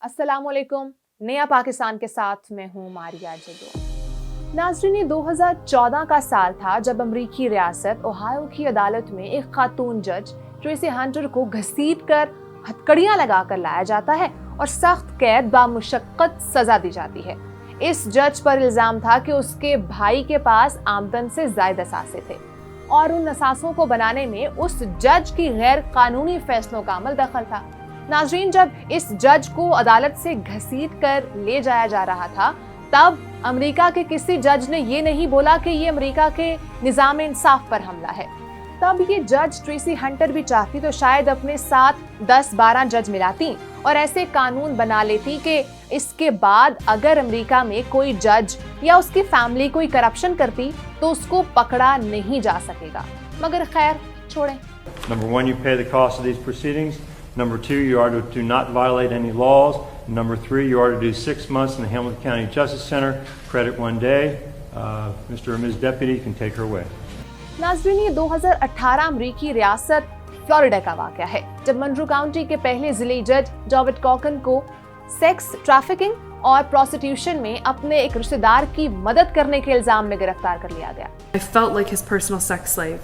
अस्सलामुअलैकुम। नया पाकिस्तान के साथ मैं हूँ मारिया जदो। नाज़रीन, 2014 का साल था जब अमरीकी रियासत ओहायो की अदालत में एक खातून जज ट्रेसी हंटर को घसीट कर हथकड़ियां लगाकर लाया जाता है और सख्त कैद बामुशक्कत सजा दी जाती है। इस जज पर इल्जाम था कि उसके भाई के पास आमदन से ज्यादा असासे थे और उन असासों को बनाने में उस जज की गैर कानूनी फैसलों का अमल दखल था। नाज़रीन, जब इस जज को अदालत से घसीट कर ले जाया जा रहा था तब अमेरिका के किसी जज ने ये नहीं बोला कि ये अमेरिका के निज़ाम इंसाफ पर हमला है। तब ये जज ट्रेसी हंटर भी चाहती तो शायद अपने साथ 10-12 जज मिलाती और ऐसे कानून बना लेती कि इसके बाद अगर अमेरिका में कोई जज या उसकी फैमिली कोई करप्शन करती तो उसको पकड़ा नहीं जा सकेगा। मगर खैर छोड़ें। Number 1, you pay the cost of these proceedings. Number 2, you are to do not violate any laws. Number 3, you are to do 6 months in the Hamilton County Justice Center. Credit 1 day. Mr. or Ms. Deputy can take her away. नाज़रीन, ये 2018 अमरीकी रियासत Florida का वाक़या है जब Munro county के पहले जिले जज डेविड कॉकन को सेक्स ट्रैफिकिंग और प्रोस्टिट्यूशन में अपने एक रिश्तेदार की मदद करने के इल्जाम में गिरफ्तार कर लिया गया। I felt like his personal sex slave.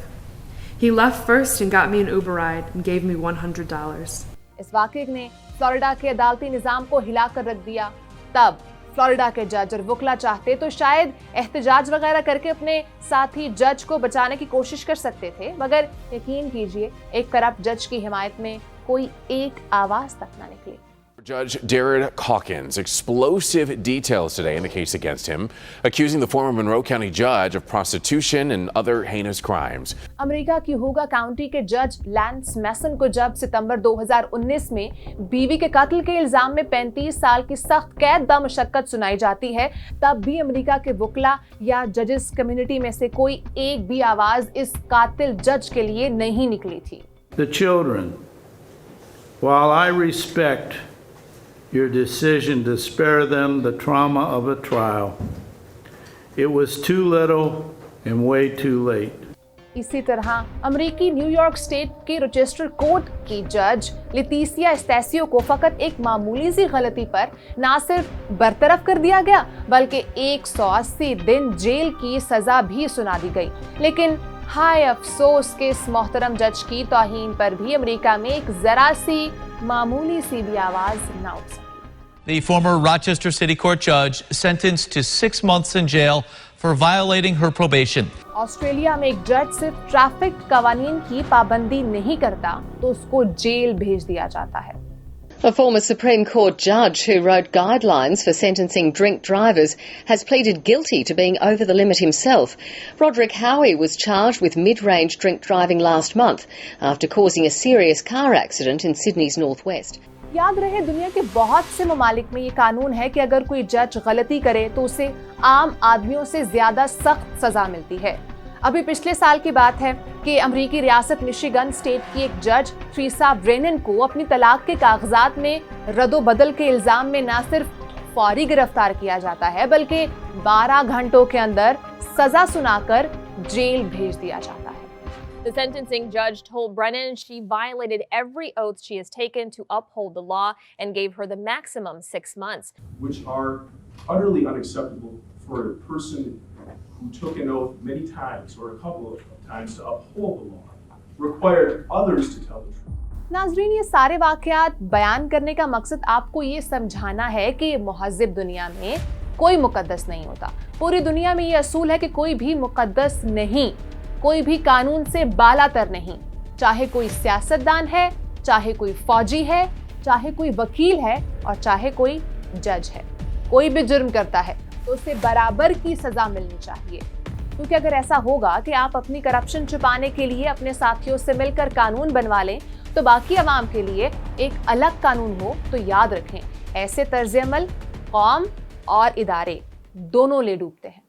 He left first and got me an Uber ride and gave me $100. इस वाक़ये ने फ्लोरिडा के अदालती निज़ाम को हिलाकर रख दिया। तब फ्लोरिडा के जज और वकील चाहते तो शायद एहतजाज वगैरह करके अपने साथी जज को बचाने की कोशिश कर सकते थे, मगर यकीन कीजिए एक करप्ट जज की हिमायत में कोई एक आवाज तक ना निकली। Judge Jared Calkins, explosive details today in the case against him, accusing the former Monroe County judge of prostitution and other heinous crimes. America की होगा काउंटी के जज लैंस मैसन को जब सितंबर 2019 में बीवी के कत्ल के इल्जाम में 35 साल की सख्त कैद बामुशक्कत सुनाई जाती है, तब भी अमेरिका के वकीला या जजेस कम्युनिटी में से कोई एक भी आवाज इस कातिल जज के लिए नहीं निकली थी। The children, while I respect your decision to spare them the trauma of a trial, it was too little and way too late. इसी तरह अमेरिकी न्यूयॉर्क स्टेट के रोचेस्टर कोर्ट की जज लेटिसिया एस्टेसियो को फकत एक मामूली सी गलती पर ना सिर्फ बरतरफ कर दिया गया बल्कि 180 दिन जेल की सजा भी सुना दी गई। लेकिन हाय अफसोस के इस मोहतरम जज की तौहीन पर भी अमेरिका में एक जरा सी मामूली सी भी आवाज ना उठ सकी। The former Rochester City Court judge sentenced to 6 months in jail for violating her probation. Australia में एक जज सिर्फ ट्रैफिक कवानीन की पाबंदी नहीं करता तो उसको जेल भेज दिया जाता है। A former Supreme Court judge who wrote guidelines for sentencing drink drivers has pleaded guilty to being over the limit himself. Roderick Howie was charged with mid-range drink driving last month after causing a serious car accident in Sydney's northwest. याद रहे, दुनिया के बहुत से ममालिक में ये कानून है कि अगर कोई जज गलती करे तो उसे आम आदमियों से ज्यादा सख्त सजा मिलती है। अभी पिछले साल की बात है कि अमेरिकी रियासत मिशिगन स्टेट की एक जज ट्रीसा ब्रेनन को अपनी तलाक के कागजात में रद्दो-बदल के इल्जाम में न सिर्फ फौरी गिरफ्तार किया जाता है बल्कि 12 घंटों के अंदर सजा सुनाकर जेल भेज दिया जाता है। The sentencing judge told Brennan she violated every oath she has taken to uphold the law and gave her the maximum 6 months. Which are utterly unacceptable for a person who took an oath many times or a couple of times to uphold the law, required others to tell the truth. नाज़रीन, ये सारे वाक़यात बयान करने का मकसद आपको ये समझाना है कि मुहज़्ज़िब दुनिया में कोई मुक़द्दस नहीं होता। पूरी दुनिया में ये असूल है कि कोई भी मुक़द्दस नहीं, कोई भी कानून से बालातर नहीं। चाहे कोई सियासतदान है, चाहे कोई फौजी है, चाहे कोई वकील है और चाहे कोई जज है, कोई भी जुर्म करता है तो उसे बराबर की सजा मिलनी चाहिए। क्योंकि अगर ऐसा होगा कि आप अपनी करप्शन छुपाने के लिए अपने साथियों से मिलकर कानून बनवा लें तो बाकी अवाम के लिए एक अलग कानून हो, तो याद रखें ऐसे तर्ज अमल कौम और इदारे दोनों ले डूबते हैं।